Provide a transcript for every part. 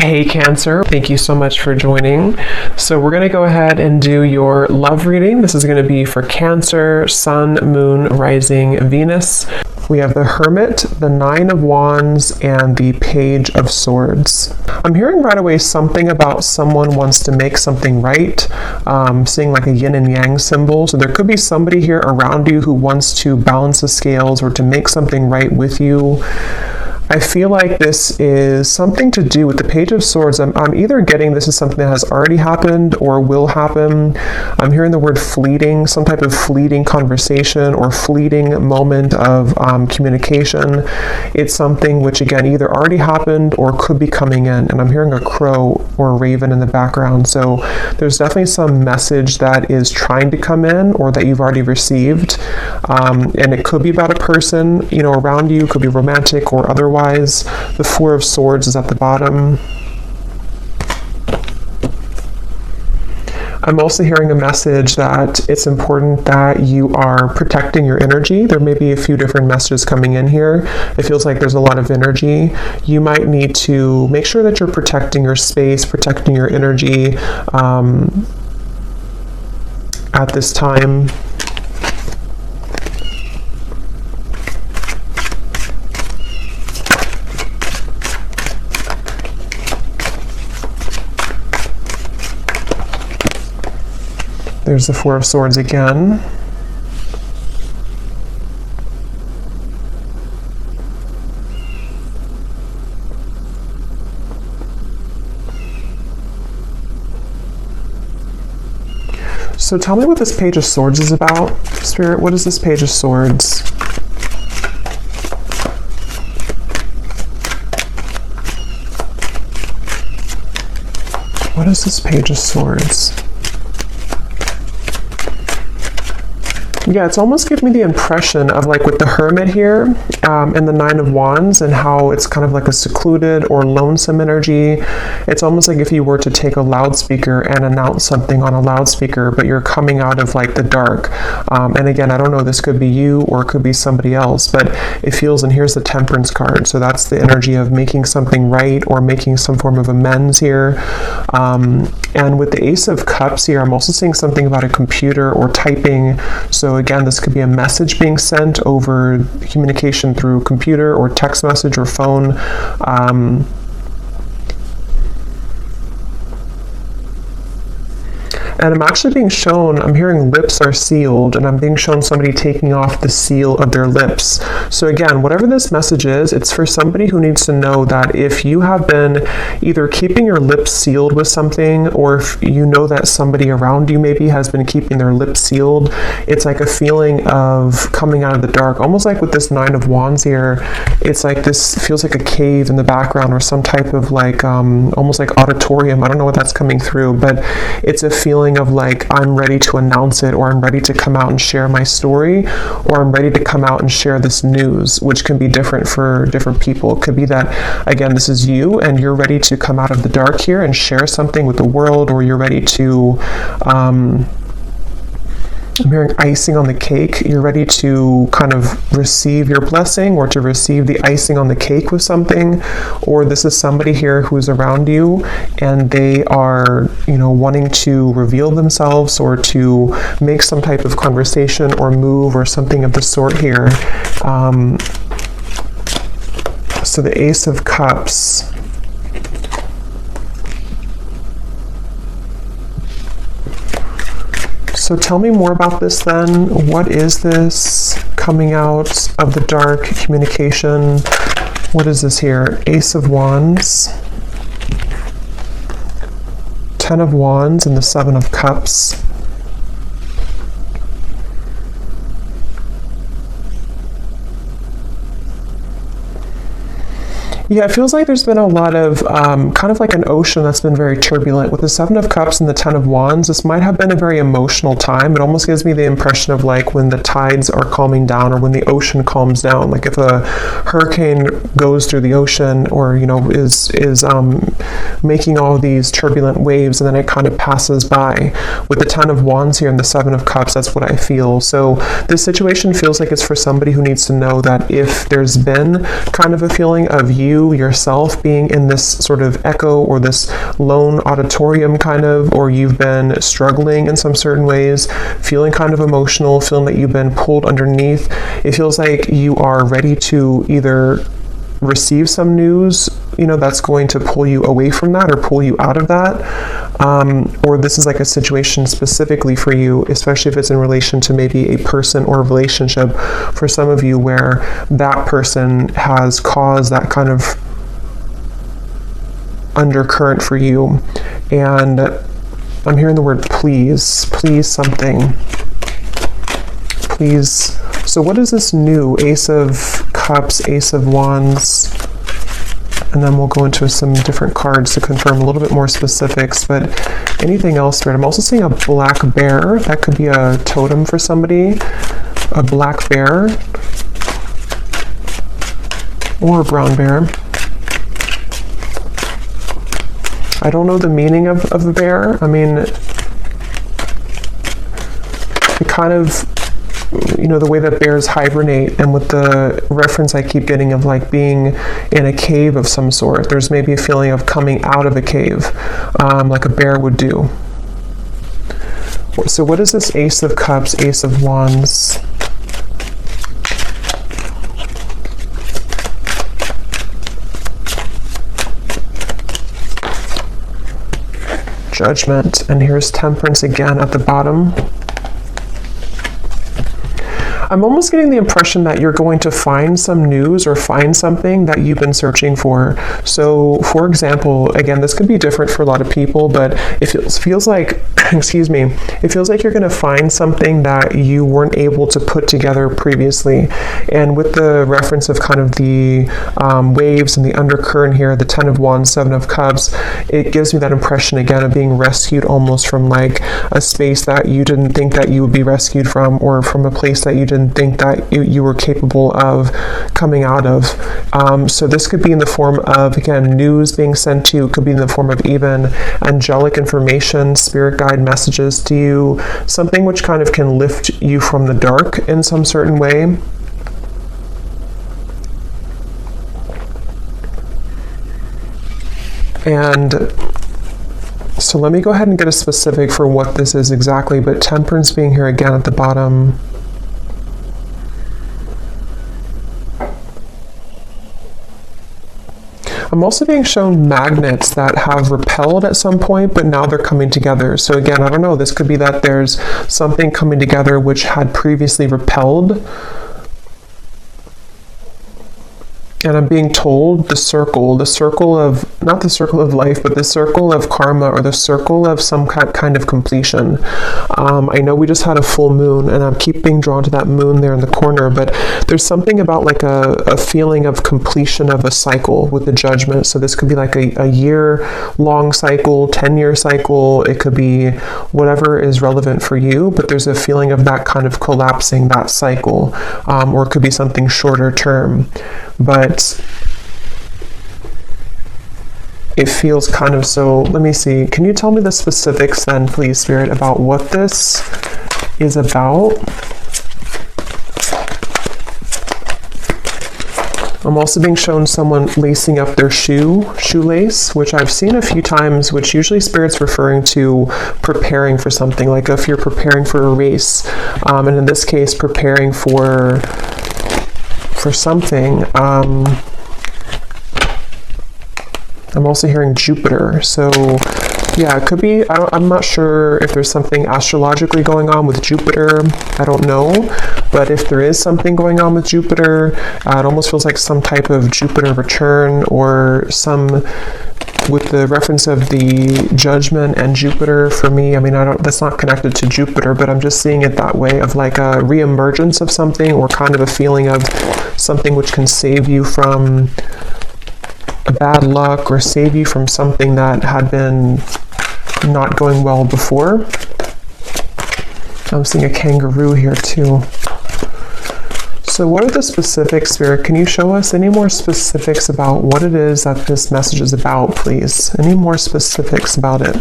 Hey Cancer, thank you so much for joining. So we're going to go ahead and do your love reading. This is going to be for Cancer, Sun, Moon, Rising, Venus. We have the Hermit, the Nine of Wands, and the Page of Swords. I'm hearing right away something about someone wants to make something right, seeing like a yin and yang symbol. So there could be somebody here around you who wants to balance the scales or to make something right with you. I feel like this is something to do with the Page of Swords. I'm either getting this is something that has already happened or will happen. I'm hearing the word fleeting, some type of fleeting conversation or fleeting moment of communication. It's something which, again, either already happened or could be coming in. And I'm hearing a crow or a raven in the background. So there's definitely some message that is trying to come in or that you've already received. And it could be about a person, around you. It could be romantic or otherwise. The Four of Swords is at the bottom. I'm also hearing a message that it's important that you are protecting your energy. There may be a few different messages coming in here. It feels like there's a lot of energy. You might need to make sure that you're protecting your space, protecting your energy at this time. There's the Four of Swords again. So tell me what this Page of Swords is about. Spirit, what is this Page of Swords? What is this Page of Swords? Yeah, it's almost giving me the impression of like with the Hermit here and the Nine of Wands and how it's kind of like a secluded or lonesome energy. It's almost like if you were to take a loudspeaker and announce something on a loudspeaker, but you're coming out of like the dark. And again, I don't know, this could be you or it could be somebody else, but it feels, and here's the Temperance card. So that's the energy of making something right or making some form of amends here. And with the Ace of Cups here, I'm also seeing something about a computer or typing. So again, this could be a message being sent over communication through computer or text message or phone. And I'm actually being shown, I'm hearing lips are sealed, and I'm being shown somebody taking off the seal of their lips. So again, whatever this message is, it's for somebody who needs to know that if you have been either keeping your lips sealed with something, or if you know that somebody around you maybe has been keeping their lips sealed, it's like a feeling of coming out of the dark. Almost like with this Nine of Wands here, it's like this feels like a cave in the background or some type of like, almost like auditorium. I don't know what that's coming through, but it's a feeling of like, I'm ready to announce it, or I'm ready to come out and share my story, or I'm ready to come out and share this news, which can be different for different people. It could be that, again, this is you and you're ready to come out of the dark here and share something with the world, or you're ready to I'm hearing icing on the cake. You're ready to kind of receive your blessing or to receive the icing on the cake with something. Or this is somebody here who's around you and they are, wanting to reveal themselves or to make some type of conversation or move or something of the sort here. So the Ace of Cups. So tell me more about this then. What is this coming out of the dark communication? What is this here? Ace of Wands, Ten of Wands, and the Seven of Cups. Yeah, it feels like there's been a lot of kind of like an ocean that's been very turbulent. With the Seven of Cups and the Ten of Wands, this might have been a very emotional time. It almost gives me the impression of like when the tides are calming down or when the ocean calms down. Like if a hurricane goes through the ocean or, is making all these turbulent waves, and then it kind of passes by. With the 10 of Wands here and the 7 of Cups, that's what I feel. So this situation feels like it's for somebody who needs to know that if there's been kind of a feeling of you yourself being in this sort of echo or this lone auditorium kind of, or you've been struggling in some certain ways, feeling kind of emotional, feeling that you've been pulled underneath, it feels like you are ready to either receive some news, that's going to pull you away from that or pull you out of that. Or this is like a situation specifically for you, especially if it's in relation to maybe a person or a relationship for some of you where that person has caused that kind of undercurrent for you. And I'm hearing the word please something. Please. So what is this new? Ace of Cups, Ace of Wands, and then we'll go into some different cards to confirm a little bit more specifics, but anything else, Spirit? I'm also seeing a black bear. That could be a totem for somebody. A black bear. Or a brown bear. I don't know the meaning of a bear. I mean, it kind of, the way that bears hibernate, and with the reference I keep getting of like being in a cave of some sort, there's maybe a feeling of coming out of a cave, like a bear would do. So what is this Ace of Cups, Ace of Wands? Judgment, and here's Temperance again at the bottom. I'm almost getting the impression that you're going to find some news or find something that you've been searching for. So, for example, again, this could be different for a lot of people, but it feels like, it feels like you're going to find something that you weren't able to put together previously. And with the reference of kind of the waves and the undercurrent here, the 10 of Wands, 7 of Cups, it gives me that impression again of being rescued almost from like a space that you didn't think that you would be rescued from, or from a place that you didn't think that you were capable of coming out of. So this could be in the form of, again, news being sent to you. It could be in the form of even angelic information, spirit guide messages to you, something which kind of can lift you from the dark in some certain way. And so let me go ahead and get a specific for what this is exactly, but Temperance being here again at the bottom. I'm also being shown magnets that have repelled at some point, but now they're coming together. So again, I don't know, this could be that there's something coming together which had previously repelled. And I'm being told the circle of, not the circle of life, but the circle of karma, or the circle of some kind of completion. I know we just had a full moon, and I keep being drawn to that moon there in the corner, but there's something about like a feeling of completion of a cycle with the Judgment. So this could be like a year-long cycle, 10-year cycle. It could be whatever is relevant for you, but there's a feeling of that kind of collapsing, that cycle, or it could be something shorter term. But it feels kind of so, let me see, can you tell me the specifics then, please, Spirit, about what this is about? I'm also being shown someone lacing up their shoelace, which I've seen a few times, which usually Spirit's referring to preparing for something, like if you're preparing for a race, and in this case, preparing for something. I'm also hearing Jupiter. So yeah, it could be, I'm not sure if there's something astrologically going on with Jupiter. I don't know. But if there is something going on with Jupiter, it almost feels like some type of Jupiter return, or some, with the reference of the Judgment and Jupiter for me, I mean, that's not connected to Jupiter, but I'm just seeing it that way, of like a reemergence of something, or kind of a feeling of something which can save you from a bad luck, or save you from something that had been not going well before. I'm seeing a kangaroo here too. So what are the specifics, Spirit? Can you show us any more specifics about what it is that this message is about, please? Any more specifics about it?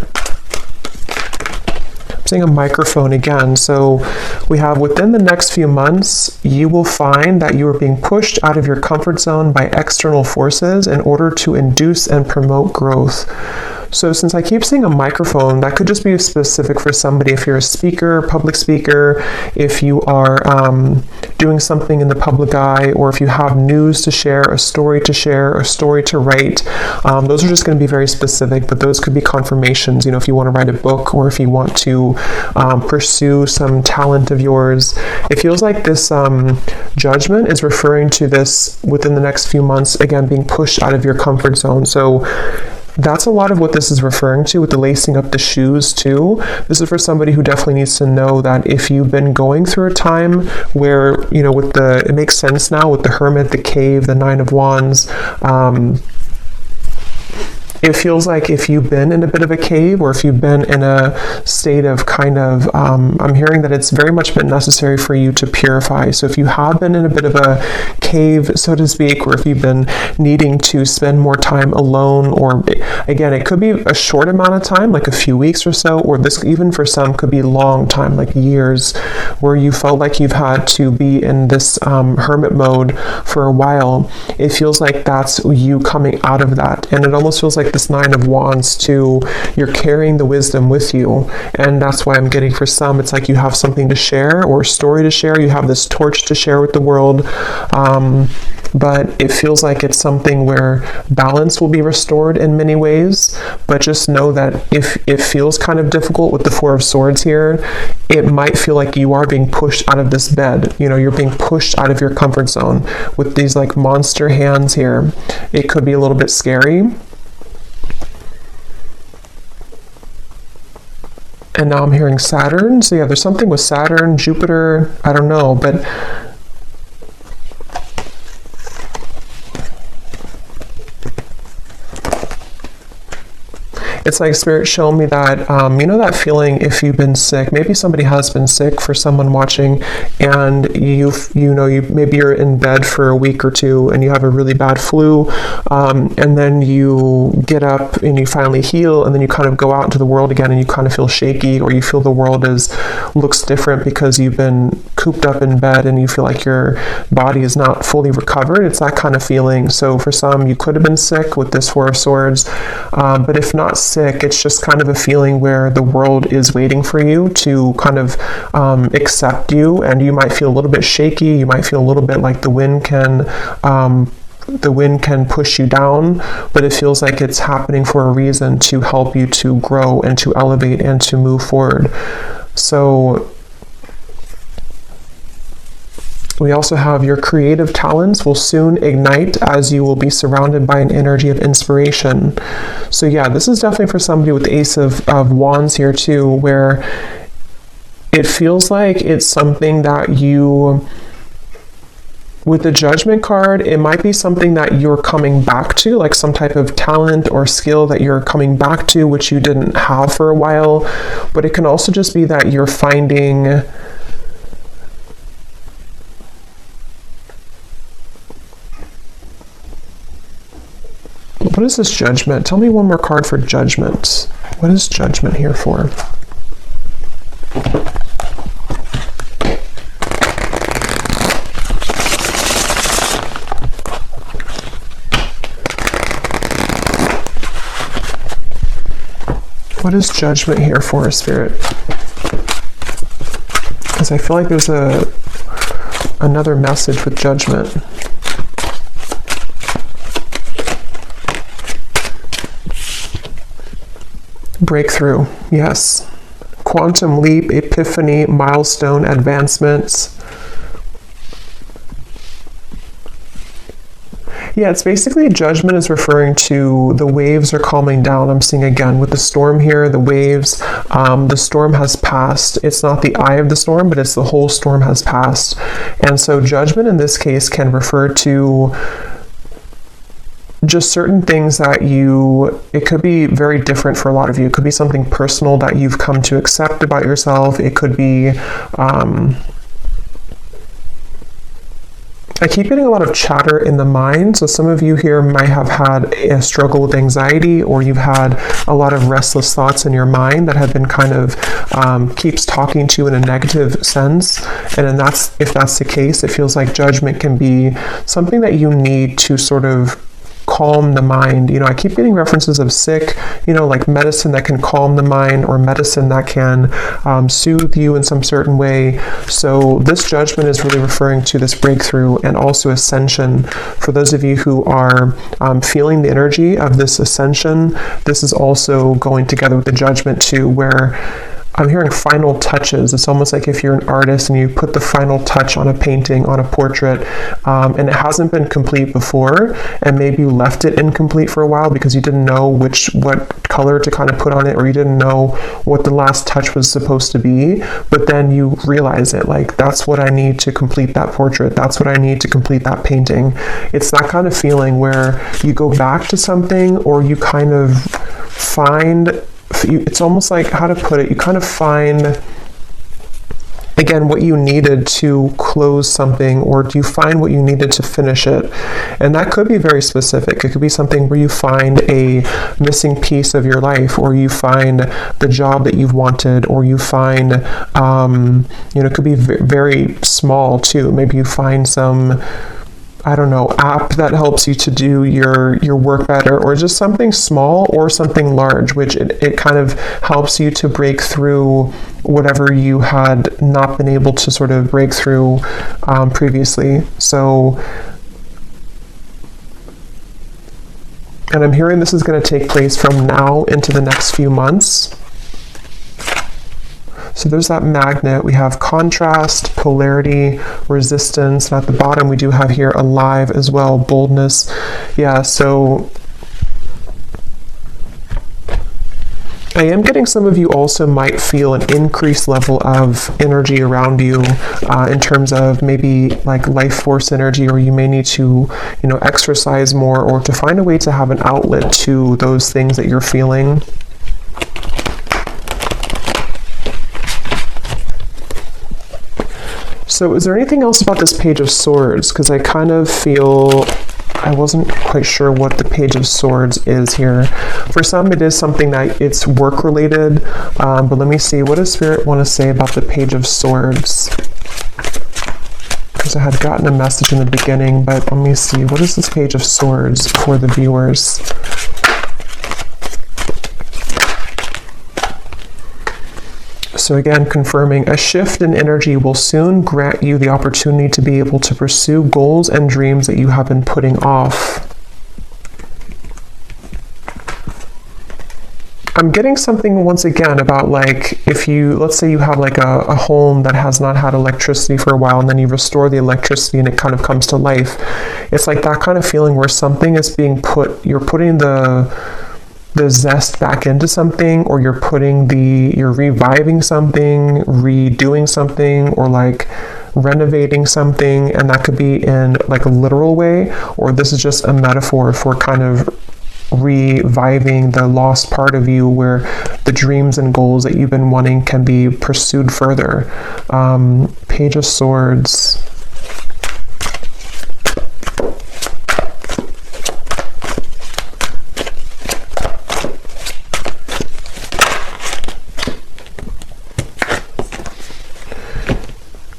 I'm seeing a microphone again. So we have within the next few months, you will find that you are being pushed out of your comfort zone by external forces in order to induce and promote growth. So since I keep seeing a microphone, that could just be specific for somebody. If you're a speaker, public speaker, if you are doing something in the public eye, or if you have news to share, a story to write, those are just going to be very specific, but those could be confirmations, if you want to write a book, or if you want to pursue some talent of yours. It feels like this judgment is referring to this within the next few months, again, being pushed out of your comfort zone. So that's a lot of what this is referring to with the lacing up the shoes too. This is for somebody who definitely needs to know that if you've been going through a time where, with it makes sense now with the Hermit, the Cave, the Nine of Wands, it feels like if you've been in a bit of a cave, or if you've been in a state of I'm hearing that it's very much been necessary for you to purify. So if you have been in a bit of a cave, so to speak, or if you've been needing to spend more time alone, or again, it could be a short amount of time, like a few weeks or so, or this even for some could be long time, like years, where you felt like you've had to be in this hermit mode for a while. It feels like that's you coming out of that. And it almost feels like this Nine of Wands too, you're carrying the wisdom with you, and that's why I'm getting for some, it's like you have something to share or a story to share, you have this torch to share with the world, but it feels like it's something where balance will be restored in many ways. But just know that if it feels kind of difficult with the Four of Swords here, it might feel like you are being pushed out of this bed, you're being pushed out of your comfort zone with these like monster hands here. It could be a little bit scary. And now I'm hearing Saturn. So yeah, there's something with Saturn, Jupiter, I don't know, but it's like Spirit showing me that, that feeling if you've been sick, maybe somebody has been sick for someone watching, and maybe you're in bed for a week or two and you have a really bad flu, and then you get up and you finally heal, and then you kind of go out into the world again and you kind of feel shaky, or you feel the world looks different because you've been cooped up in bed and you feel like your body is not fully recovered. It's that kind of feeling. So for some, you could have been sick with this Four of Swords, but if not sick, it's just kind of a feeling where the world is waiting for you to kind of accept you, and you might feel a little bit shaky. You might feel a little bit like the wind can push you down, but it feels like it's happening for a reason, to help you to grow and to elevate and to move forward. So we also have your creative talents will soon ignite as you will be surrounded by an energy of inspiration. So yeah, this is definitely for somebody with the Ace of Wands here too, where it feels like it's something that you, with the Judgment card, it might be something that you're coming back to, like some type of talent or skill that you're coming back to, which you didn't have for a while. But it can also just be that you're finding what is this Judgment? Tell me one more card for Judgment. What is Judgment here for? What is Judgment here for, Spirit? Because I feel like there's another message with Judgment. Breakthrough, yes. Quantum leap, epiphany, milestone, advancements. Yeah, it's basically Judgment is referring to the waves are calming down. I'm seeing again with the storm here, the waves, the storm has passed. It's not the eye of the storm, but it's the whole storm has passed. And so Judgment in this case can refer to just certain things that it could be very different for a lot of you. It could be something personal that you've come to accept about yourself. It could be I keep getting a lot of chatter in the mind. So some of you here might have had a struggle with anxiety, or you've had a lot of restless thoughts in your mind that have been kind of keeps talking to you in a negative sense. And then if that's the case, it feels like judgment can be something that you need to sort of calm the mind. I keep getting references of sick, like medicine that can calm the mind, or medicine that can soothe you in some certain way. So this judgment is really referring to this breakthrough and also ascension. For those of you who are feeling the energy of this ascension, this is also going together with the judgment too, where I'm hearing final touches. It's almost like if you're an artist and you put the final touch on a painting, on a portrait, and it hasn't been complete before, and maybe you left it incomplete for a while because you didn't know what color to kind of put on it, or you didn't know what the last touch was supposed to be, but then you realize it, like, that's what I need to complete that portrait, that's what I need to complete that painting. It's that kind of feeling where you go back to something, or you kind of find, it's almost like, how to put it, you kind of find again what you needed to close something, or do you find what you needed to finish it? And that could be very specific. It could be something where you find a missing piece of your life, or you find the job that you've wanted, or you find it could be very small too. Maybe you find some, I don't know, app that helps you to do your work better, or just something small or something large, which it kind of helps you to break through whatever you had not been able to sort of break through previously. So, and I'm hearing this is going to take place from now into the next few months. So there's that magnet. We have contrast, polarity, resistance, and at the bottom we do have here alive as well, boldness. Yeah, so I am getting some of you also might feel an increased level of energy around you in terms of maybe like life force energy, or you may need to, exercise more, or to find a way to have an outlet to those things that you're feeling. So is there anything else about this Page of Swords? Because I kind of feel, I wasn't quite sure what the Page of Swords is here. For some, it is something that it's work related, but let me see, what does Spirit want to say about the Page of Swords? Because I had gotten a message in the beginning, but let me see, what is this Page of Swords for the viewers? So again, confirming, a shift in energy will soon grant you the opportunity to be able to pursue goals and dreams that you have been putting off. I'm getting something once again about, like, if you, let's say you have like a home that has not had electricity for a while, and then you restore the electricity and it kind of comes to life. It's like that kind of feeling where something is being put, you're putting the zest back into something, or you're reviving something, redoing something, or like renovating something. And that could be in like a literal way, or this is just a metaphor for kind of reviving the lost part of you, where the dreams and goals that you've been wanting can be pursued further. Page of Swords.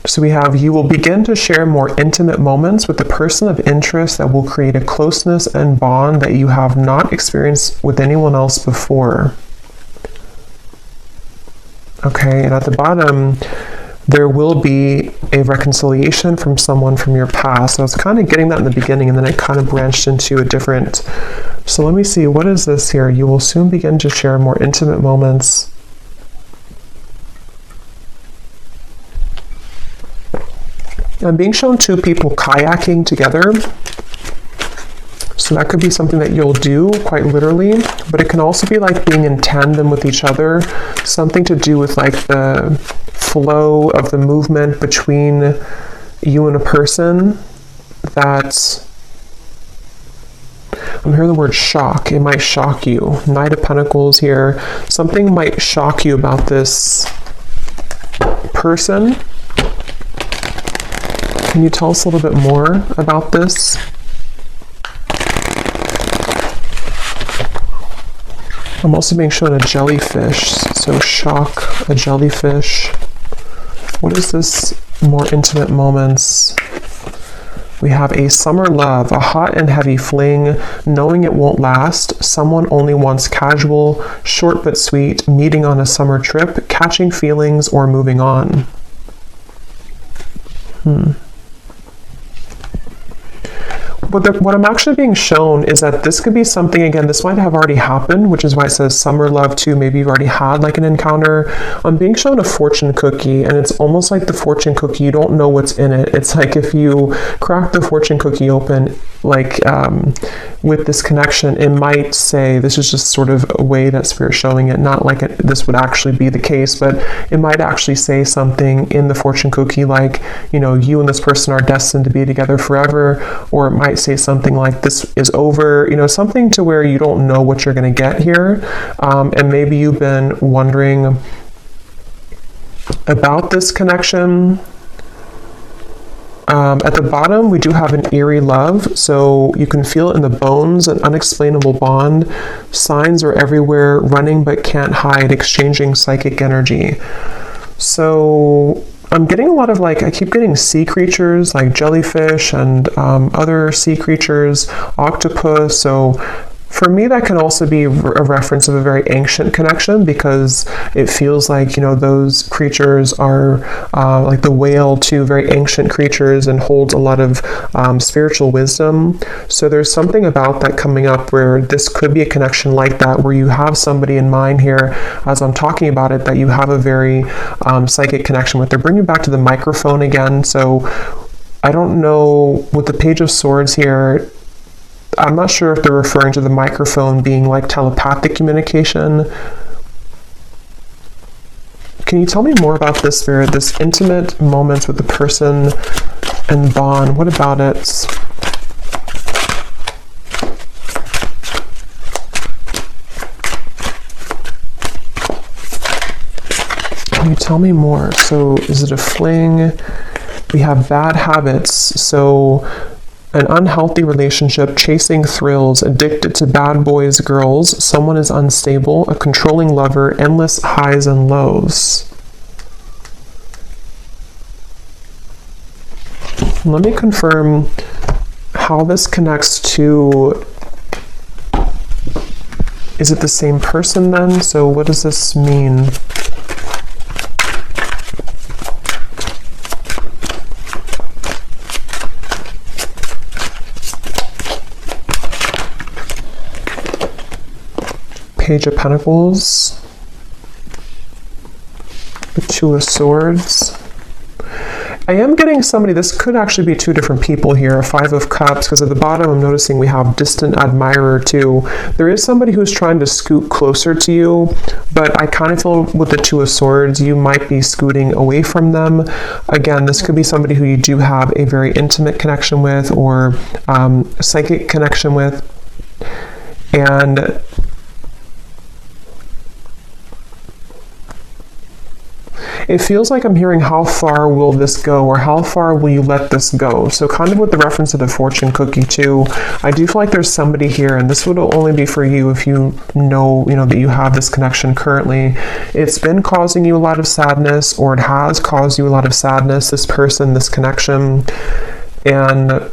So we have, you will begin to share more intimate moments with the person of interest that will create a closeness and bond that you have not experienced with anyone else before. Okay, and at the bottom, there will be a reconciliation from someone from your past. So I was kind of getting that in the beginning, and then it kind of branched into a different. So let me see, what is this here? You will soon begin to share more intimate moments. I'm being shown two people kayaking together. So that could be something that you'll do quite literally, but it can also be like being in tandem with each other, something to do with like the flow of the movement between you and a person. That I'm hearing the word shock. It might shock you. Knight of Pentacles here. Something might shock you about this person. Can you tell us a little bit more about this? I'm also being shown a jellyfish, so shock, a jellyfish. What is this? More intimate moments. We have a summer love, a hot and heavy fling, knowing it won't last, someone only wants casual, short but sweet, meeting on a summer trip, catching feelings, or moving on. But what I'm actually being shown is that this could be something, again, this might have already happened, which is why it says summer love too. Maybe you've already had like an encounter. I'm being shown a fortune cookie, and it's almost like the fortune cookie, you don't know what's in it. It's like if you crack the fortune cookie open, like with this connection, it might say, this is just sort of a way that Spirit's showing it, not like this would actually be the case, but it might actually say something in the fortune cookie like, you know, you and this person are destined to be together forever, or it might say something like this is over, you know, something to where you don't know what you're going to get here. And maybe you've been wondering about this connection. At the bottom, we do have an eerie love, so you can feel it in the bones, an unexplainable bond. Signs are everywhere, running but can't hide, exchanging psychic energy. So I'm getting a lot of like, I keep getting sea creatures like jellyfish and other sea creatures, octopus. So for me, that can also be a reference of a very ancient connection, because it feels like, you know, those creatures are like the whale too, very ancient creatures, and holds a lot of spiritual wisdom. So there's something about that coming up where this could be a connection like that, where you have somebody in mind here as I'm talking about it that you have a very psychic connection with. They're bringing back to the microphone again. So I don't know, with the Page of Swords here, I'm not sure if they're referring to the microphone being like telepathic communication. Can you tell me more about this, Spirit? This intimate moments with the person and bond. What about it? Can you tell me more? So is it a fling? We have bad habits. So an unhealthy relationship, chasing thrills, addicted to bad boys, girls, someone is unstable, a controlling lover, endless highs and lows. Let me confirm how this connects to, is it the same person then? So what does this mean? Page of Pentacles, the Two of Swords. I am getting somebody, this could actually be two different people here, a Five of Cups, because at the bottom I'm noticing we have distant admirer too. There is somebody who's trying to scoot closer to you, but I kind of feel with the Two of Swords, you might be scooting away from them. Again, this could be somebody who you do have a very intimate connection with, or psychic connection with. And it feels like I'm hearing, how far will this go, or how far will you let this go? So kind of with the reference to the fortune cookie too, I do feel like there's somebody here, and this would only be for you if you know that you have this connection currently. It's been causing you a lot of sadness, or it has caused you a lot of sadness, this person, this connection. And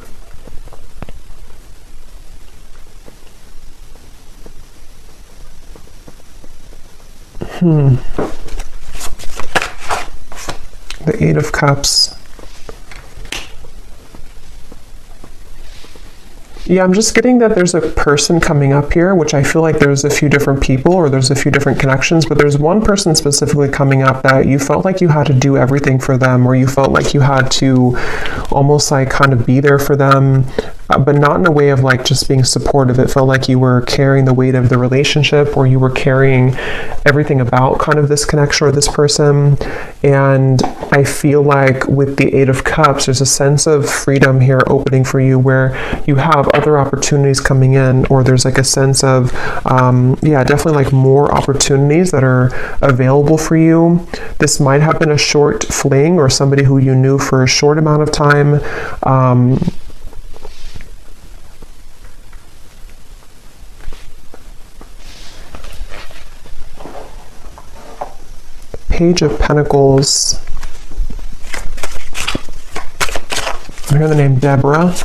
the Eight of Cups. Yeah, I'm just getting that there's a person coming up here, which I feel like there's a few different people, or there's a few different connections, but there's one person specifically coming up that you felt like you had to do everything for them, or you felt like you had to almost like kind of be there for them. but not in a way of like just being supportive. It felt like you were carrying the weight of the relationship, or you were carrying everything about kind of this connection or this person. And I feel like with the Eight of Cups, there's a sense of freedom here opening for you, where you have other opportunities coming in, or there's like a sense of, definitely like more opportunities that are available for you. This might have been a short fling, or somebody who you knew for a short amount of time. Page of Pentacles. I hear the name Deborah.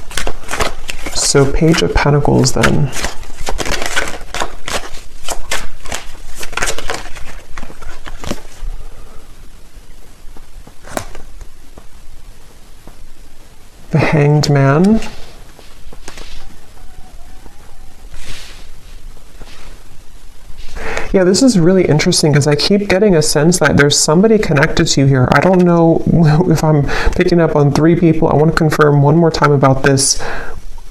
So Page of Pentacles then. The Hanged Man. Yeah, this is really interesting because I keep getting a sense that there's somebody connected to you here. I don't know if I'm picking up on 3 people. I want to confirm one more time about this,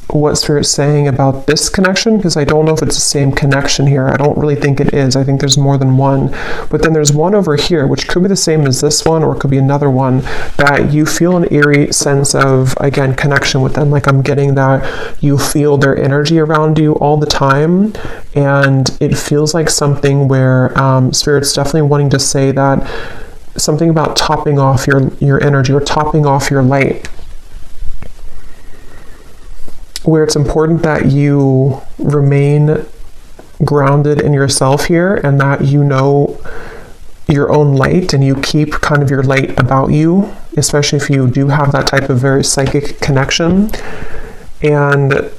what Spirit's saying about this connection, because I don't know if it's the same connection here. I don't really think it is. I think there's more than one. But then there's one over here, which could be the same as this one, or it could be another one, that you feel an eerie sense of, again, connection with them. Like I'm getting that you feel their energy around you all the time. And it feels like something where Spirit's definitely wanting to say that something about topping off your energy, or topping off your light, where it's important that you remain grounded in yourself here, and that you know your own light, and you keep kind of your light about you, especially if you do have that type of very psychic connection. And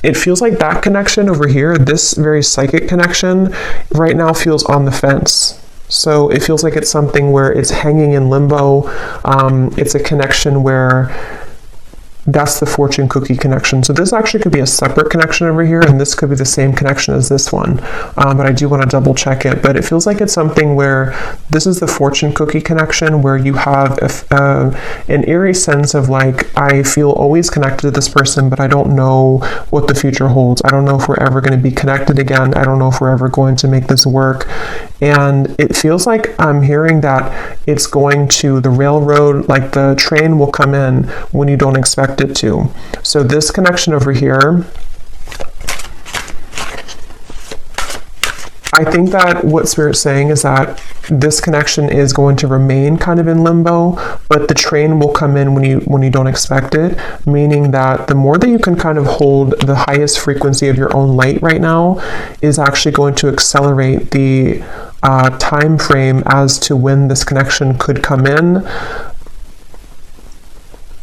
it feels like that connection over here, this very psychic connection, right now feels on the fence. So it feels like it's something where it's hanging in limbo. It's a connection where that's the fortune cookie connection. So this actually could be a separate connection over here, and this could be the same connection as this one. But I do want to double check it. But it feels like it's something where this is the fortune cookie connection, where you have an eerie sense of like, I feel always connected to this person, but I don't know what the future holds. I don't know if we're ever going to be connected again. I don't know if we're ever going to make this work. And it feels like I'm hearing that it's going to the railroad, like the train will come in when you don't expect it to. So this connection over here, I think that what Spirit's saying is that this connection is going to remain kind of in limbo, but the train will come in when you don't expect it, meaning that the more that you can kind of hold the highest frequency of your own light right now is actually going to accelerate the time frame as to when this connection could come in.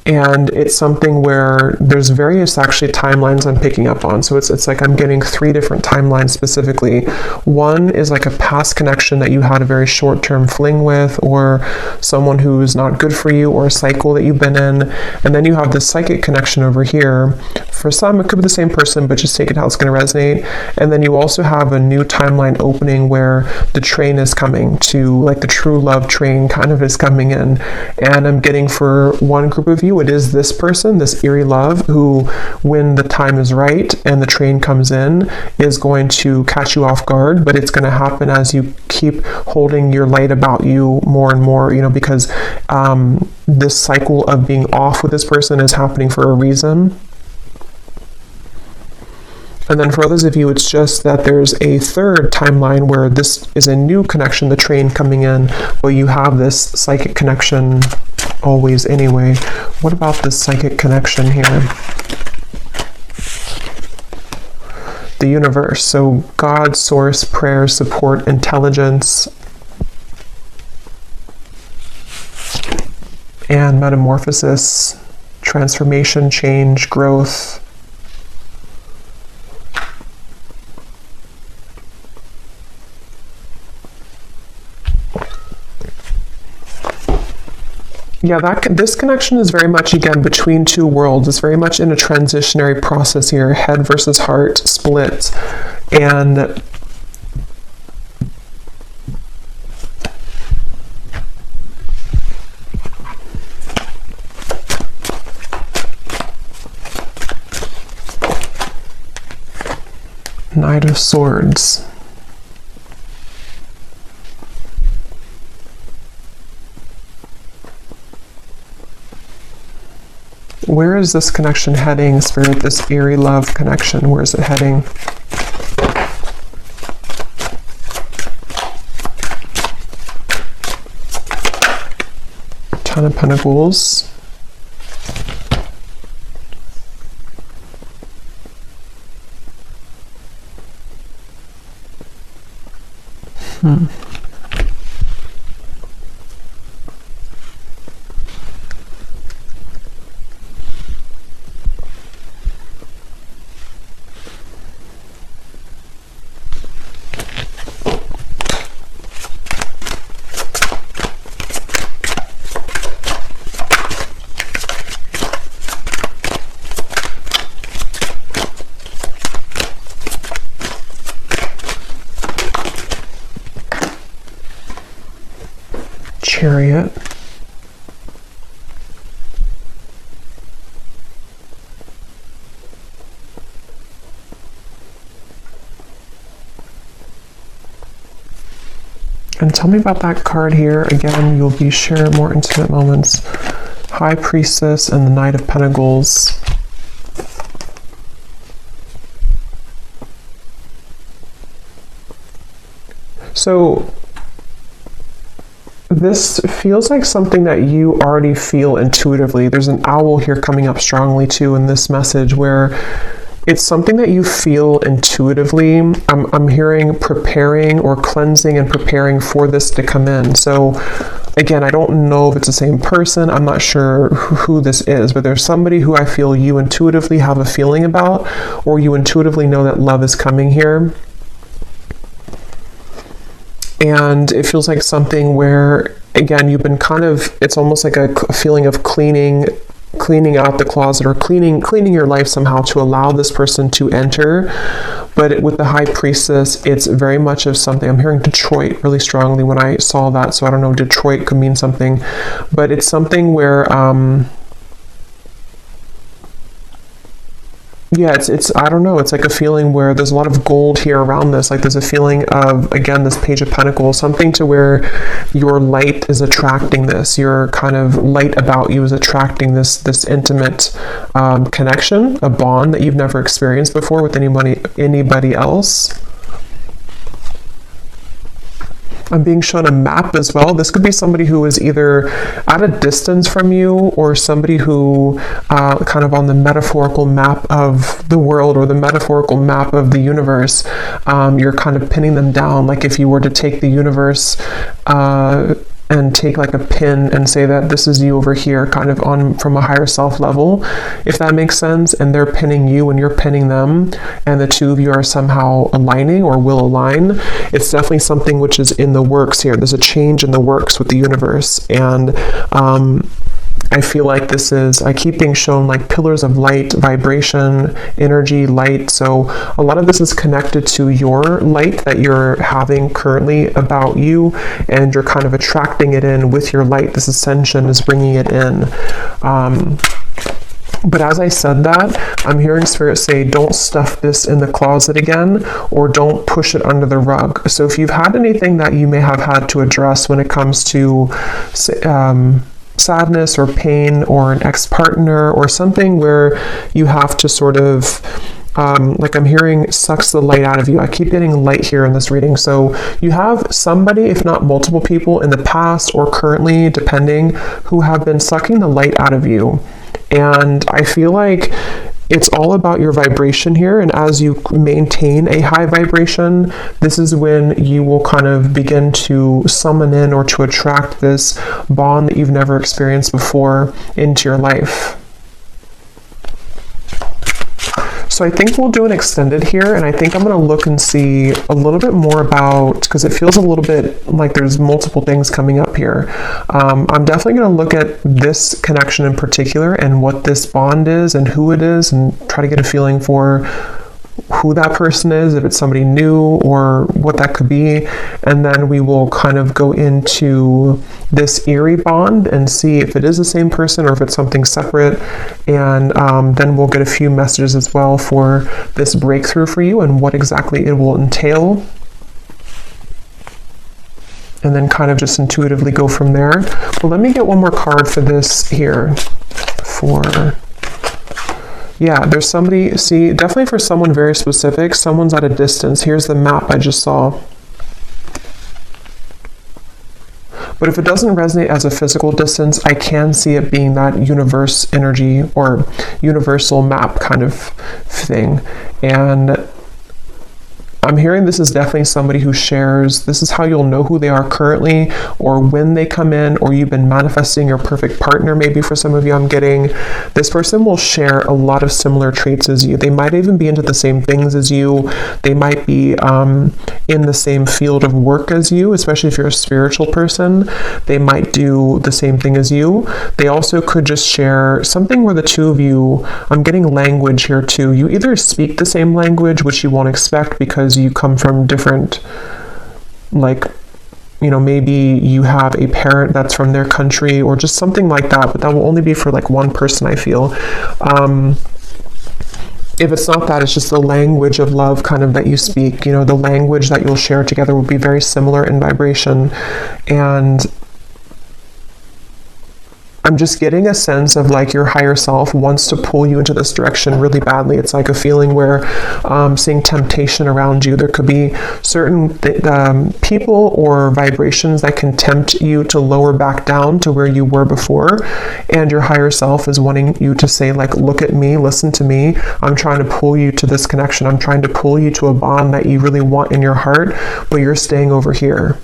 And it's something where there's various actually timelines I'm picking up on. So it's like I'm getting 3 different timelines specifically. One is like a past connection that you had a very short-term fling with, or someone who's not good for you, or a cycle that you've been in. And then you have this psychic connection over here. For some, it could be the same person, but just take it how it's going to resonate. And then you also have a new timeline opening where the train is coming to, like the true love train kind of is coming in. And I'm getting for one group of you, it is this person, this eerie love, who, when the time is right and the train comes in, is going to catch you off guard, but it's going to happen as you keep holding your light about you more and more, because this cycle of being off with this person is happening for a reason. And then for others of you, it's just that there's a third timeline where this is a new connection, the train coming in, but you have this psychic connection always anyway. What about this psychic connection here? The universe. So God, source, prayer, support, intelligence, and metamorphosis, transformation, change, growth. Yeah, this connection is very much, again, between 2 worlds. It's very much in a transitionary process here, head versus heart split. And Knight of Swords. Where is this connection heading, Spirit? This eerie love connection, where is it heading? Ten of Pentacles. Chariot. And tell me about that card here. Again, you'll be sharing more intimate moments. High Priestess and the Knight of Pentacles. So this feels like something that you already feel intuitively. There's an owl here coming up strongly too in this message, where it's something that you feel intuitively. I'm hearing preparing or cleansing and preparing for this to come in. So again, I don't know if it's the same person. I'm not sure who this is, but there's somebody who I feel you intuitively have a feeling about, or you intuitively know that love is coming here. And it feels like something where, again, you've been kind of, it's almost like a feeling of cleaning out the closet, or cleaning your life somehow to allow this person to enter. But with the High Priestess, it's very much of something. I'm hearing Detroit really strongly when I saw that. So I don't know, Detroit could mean something, but it's something where, yeah, it's I don't know, it's like a feeling where there's a lot of gold here around this. Like there's a feeling of, again, this Page of Pentacles, something to where your light is attracting this. Your kind of light about you is attracting this intimate connection, a bond that you've never experienced before with anybody else. I'm being shown a map as well. This could be somebody who is either at a distance from you, or somebody who kind of on the metaphorical map of the world, or the metaphorical map of the universe. You're kind of pinning them down. Like if you were to take the universe and take like a pin and say that this is you over here, kind of on from a higher self level, if that makes sense, and they're pinning you and you're pinning them, and the two of you are somehow aligning or will align. It's definitely something which is in the works here. There's a change in the works with the universe, and I feel like this is, I keep being shown like pillars of light, vibration, energy, light. So a lot of this is connected to your light that you're having currently about you, and you're kind of attracting it in with your light. This ascension is bringing it in. But as I said that, I'm hearing Spirit say, don't stuff this in the closet again, or don't push it under the rug. So if you've had anything that you may have had to address when it comes to sadness or pain, or an ex-partner, or something where you have to sort of like I'm hearing sucks the light out of you. I keep getting light here in this reading. So you have somebody, if not multiple people in the past or currently, depending, who have been sucking the light out of you. And I feel like it's all about your vibration here, and as you maintain a high vibration, this is when you will kind of begin to summon in or to attract this bond that you've never experienced before into your life. So I think we'll do an extended here, and I think I'm going to look and see a little bit more about, because it feels a little bit like there's multiple things coming up here. I'm definitely going to look at this connection in particular and what this bond is and who it is, and try to get a feeling for who that person is, if it's somebody new or what that could be. And then we will kind of go into this eerie bond and see if it is the same person or if it's something separate. And then we'll get a few messages as well for this breakthrough for you and what exactly it will entail. And then kind of just intuitively go from there. But let me get one more card for this here. Yeah, there's somebody, see, definitely for someone very specific, someone's at a distance. Here's the map I just saw. But if it doesn't resonate as a physical distance, I can see it being that universe energy or universal map kind of thing. And I'm hearing this is definitely somebody who shares, this is how you'll know who they are currently or when they come in, or you've been manifesting your perfect partner. Maybe for some of you, I'm getting this person will share a lot of similar traits as you. They might even be into the same things as you. They might be in the same field of work as you, especially if you're a spiritual person. They might do the same thing as you. They also could just share something where the two of you, I'm getting language here too. You either speak the same language, which you won't expect because you come from different, like, you know, maybe you have a parent that's from their country or just something like that, but that will only be for like one person, I feel. If it's not that, it's just the language of love kind of that you speak, you know, the language that you'll share together will be very similar in vibration. And I'm just getting a sense of like your higher self wants to pull you into this direction really badly. It's like a feeling where seeing temptation around you. There could be certain people or vibrations that can tempt you to lower back down to where you were before. And your higher self is wanting you to say like, look at me, listen to me. I'm trying to pull you to this connection. I'm trying to pull you to a bond that you really want in your heart, but you're staying over here.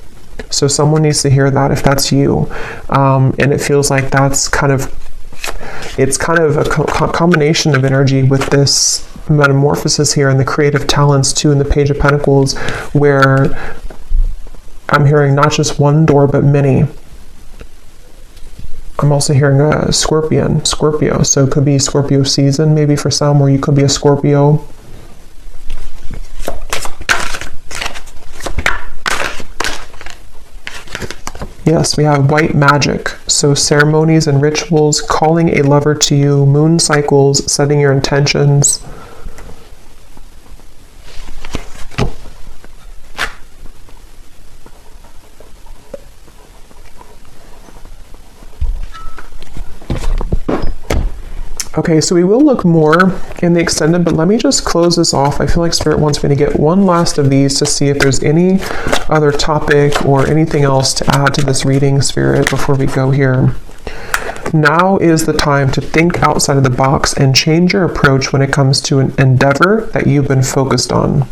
So someone needs to hear that if that's you. And it feels like that's kind of, it's kind of a combination of energy with this metamorphosis here and the creative talents too in the Page of Pentacles, where I'm hearing not just one door, but many. I'm also hearing a Scorpio. So it could be Scorpio season maybe for some, or you could be a Scorpio. Yes, we have white magic. So ceremonies and rituals, calling a lover to you, moon cycles, setting your intentions. Okay, so we will look more in the extended, but let me just close this off. I feel like Spirit wants me to get one last of these to see if there's any other topic or anything else to add to this reading, Spirit, before we go here. Now is the time to think outside of the box and change your approach when it comes to an endeavor that you've been focused on.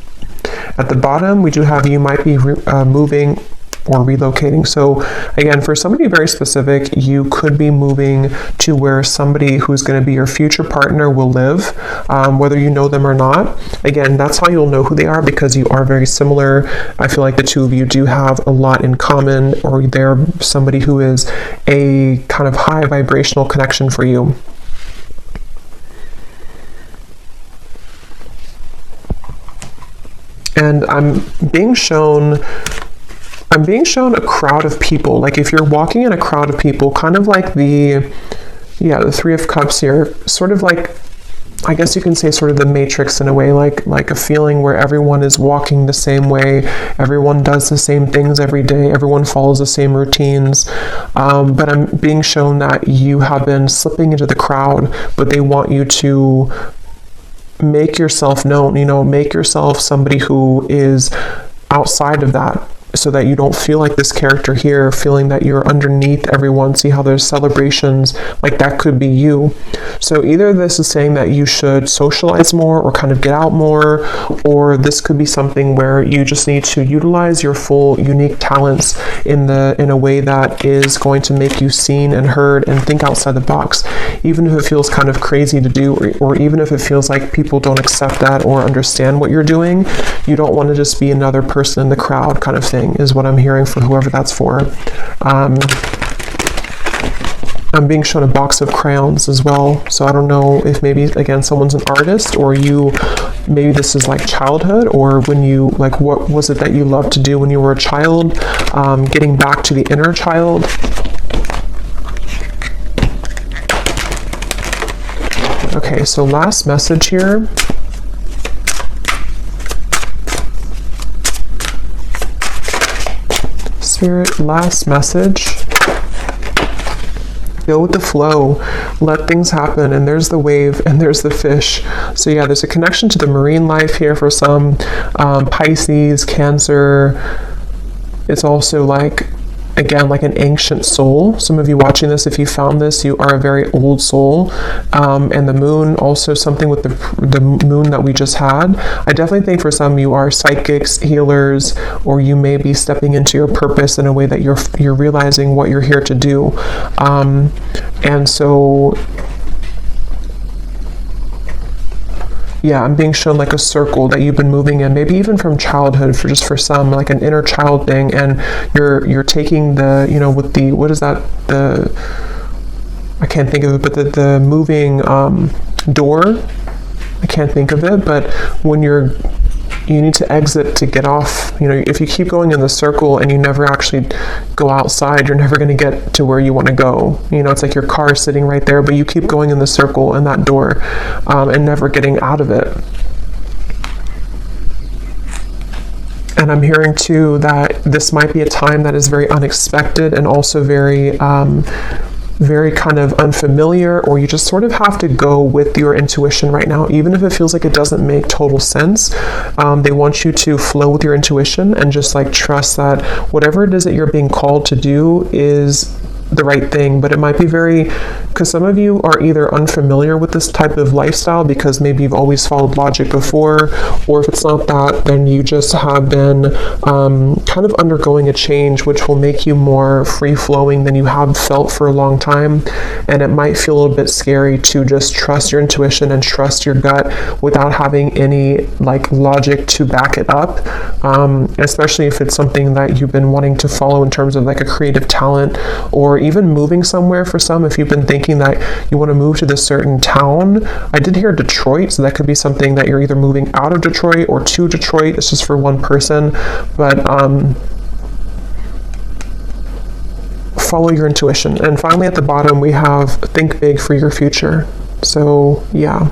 At the bottom, we do have you might be moving or relocating. So again, for somebody very specific, you could be moving to where somebody who's going to be your future partner will live, whether you know them or not. Again, that's how you'll know who they are, because you are very similar. I feel like the two of you do have a lot in common, or they're somebody who is a kind of high vibrational connection for you. And I'm being shown a crowd of people. Like if you're walking in a crowd of people, kind of like the Three of Cups here, sort of like, I guess you can say sort of the Matrix in a way, like a feeling where everyone is walking the same way, everyone does the same things every day, everyone follows the same routines. But I'm being shown that you have been slipping into the crowd, but they want you to make yourself known, make yourself somebody who is outside of that, so that you don't feel like this character here, feeling that you're underneath everyone. See how there's celebrations, like that could be you. So either this is saying that you should socialize more or kind of get out more, or this could be something where you just need to utilize your full unique talents in a way that is going to make you seen and heard and think outside the box. Even if it feels kind of crazy to do, or even if it feels like people don't accept that or understand what you're doing, you don't want to just be another person in the crowd kind of thing, is what I'm hearing for whoever that's for. I'm being shown a box of crayons as well. So I don't know if maybe, again, someone's an artist, or maybe this is like childhood, or when you, like, what was it that you loved to do when you were a child? Getting back to the inner child. Okay, so last message here. Spirit, last message. Go with the flow, let things happen, and there's the wave and there's the fish. So yeah, there's a connection to the marine life here for some. Pisces, Cancer. It's also like, again, like an ancient soul. Some of you watching this, if you found this, you are a very old soul. And the moon, also something with the moon that we just had. I definitely think for some you are psychics, healers, or you may be stepping into your purpose in a way that you're realizing what you're here to do. And so, yeah, I'm being shown like a circle that you've been moving in, maybe even from childhood, for some, like an inner child thing, and you're taking the, with the, what is that, I can't think of it, but the moving door, I can't think of it, but when you need to exit to get off. If you keep going in the circle and you never actually go outside, you're never going to get to where you want to go. It's like your car is sitting right there, but you keep going in the circle and that door, and never getting out of it. And I'm hearing too that this might be a time that is very unexpected and also very kind of unfamiliar, or you just sort of have to go with your intuition right now, even if it feels like it doesn't make total sense. They want you to flow with your intuition and just like trust that whatever it is that you're being called to do is the right thing. But it might be because some of you are either unfamiliar with this type of lifestyle because maybe you've always followed logic before, or if it's not that, then you just have been kind of undergoing a change which will make you more free-flowing than you have felt for a long time. And it might feel a little bit scary to just trust your intuition and trust your gut without having any like logic to back it up, especially if it's something that you've been wanting to follow in terms of like a creative talent, or even moving somewhere. For some, if you've been thinking that you want to move to this certain town, I did hear Detroit, so that could be something that you're either moving out of Detroit or to Detroit. It's just for one person, but follow your intuition. And finally at the bottom we have think big for your future. So yeah.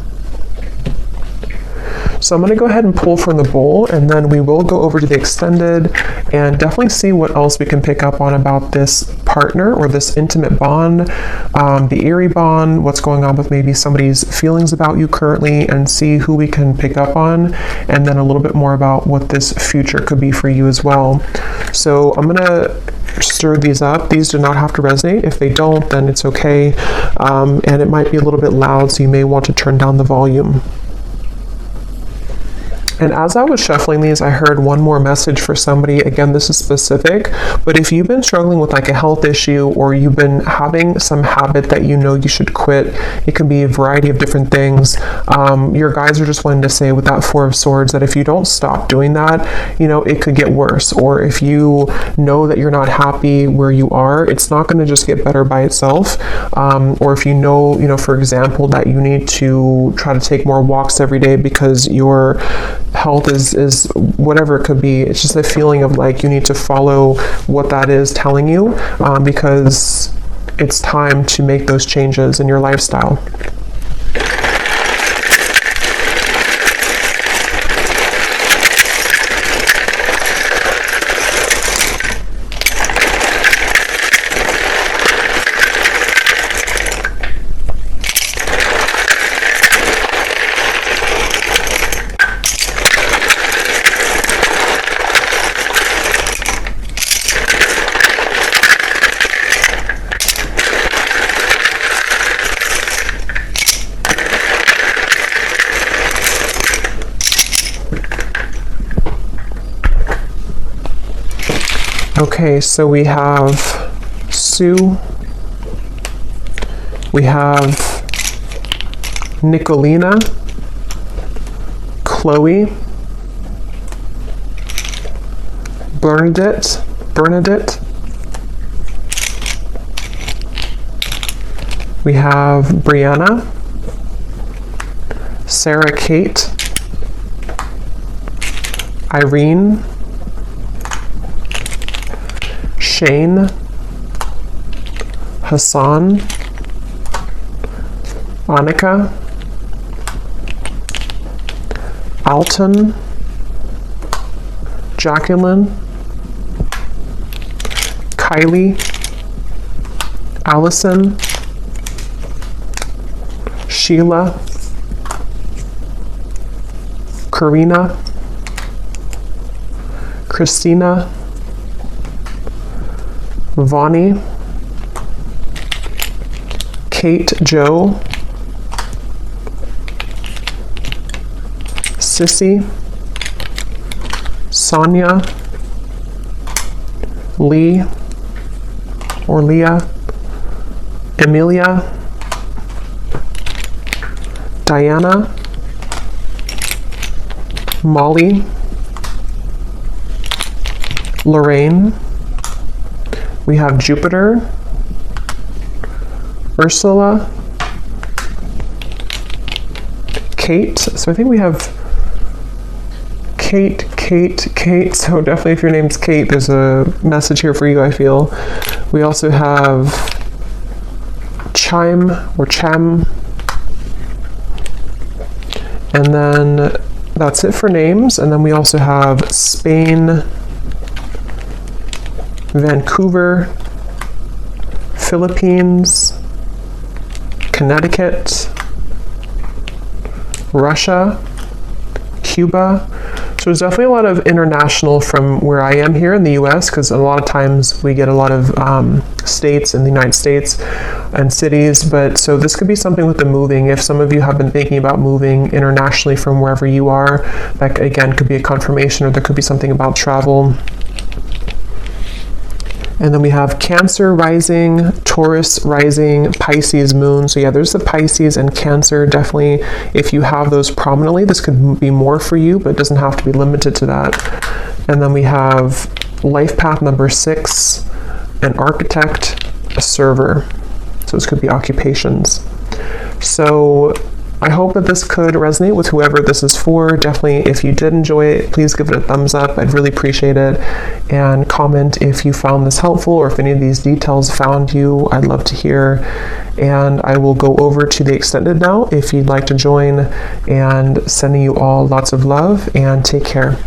So I'm going to go ahead and pull from the bowl, and then we will go over to the extended and definitely see what else we can pick up on about this partner or this intimate bond, the eerie bond, what's going on with maybe somebody's feelings about you currently, and see who we can pick up on, and then a little bit more about what this future could be for you as well. So I'm going to stir these up. These do not have to resonate. If they don't, then it's okay. And it might be a little bit loud, so you may want to turn down the volume. And as I was shuffling these, I heard one more message for somebody. Again, this is specific, but if you've been struggling with like a health issue, or you've been having some habit that you know you should quit, it can be a variety of different things. Your guides are just wanting to say with that Four of Swords that if you don't stop doing that, it could get worse. Or if you know that you're not happy where you are, it's not going to just get better by itself. Or if you know, for example, that you need to try to take more walks every day because your health is whatever it could be. It's just a feeling of like you need to follow what that is telling you, because it's time to make those changes in your lifestyle. Okay, so we have Sue, we have Nicolina, Chloe, Bernadette, We have Brianna, Sarah Kate, Irene, Shane, Hassan, Annika, Alton, Jacqueline, Kylie, Allison, Sheila, Karina, Christina, Vonnie, Kate Jo, Sissy, Sonia, Lee or Leah, Emilia, Diana, Molly, Lorraine. We have Jupiter, Ursula, Kate. So I think we have Kate. So definitely if your name's Kate, there's a message here for you, I feel. We also have Chime or Chem. And then that's it for names. And then we also have Spain, Vancouver, Philippines, Connecticut, Russia, Cuba. So there's definitely a lot of international from where I am here in the US, because a lot of times we get a lot of states in the United States and cities. But so this could be something with the moving. If some of you have been thinking about moving internationally from wherever you are, that again could be a confirmation, or there could be something about travel. And then we have Cancer rising, Taurus rising, Pisces moon. So yeah, there's the Pisces and Cancer. Definitely, if you have those prominently, this could be more for you, but it doesn't have to be limited to that. And then we have life path number 6, an architect, a server. So this could be occupations. So I hope that this could resonate with whoever this is for. Definitely, if you did enjoy it, please give it a thumbs up. I'd really appreciate it. And comment if you found this helpful, or if any of these details found you. I'd love to hear. And I will go over to the extended now if you'd like to join. And sending you all lots of love, and take care.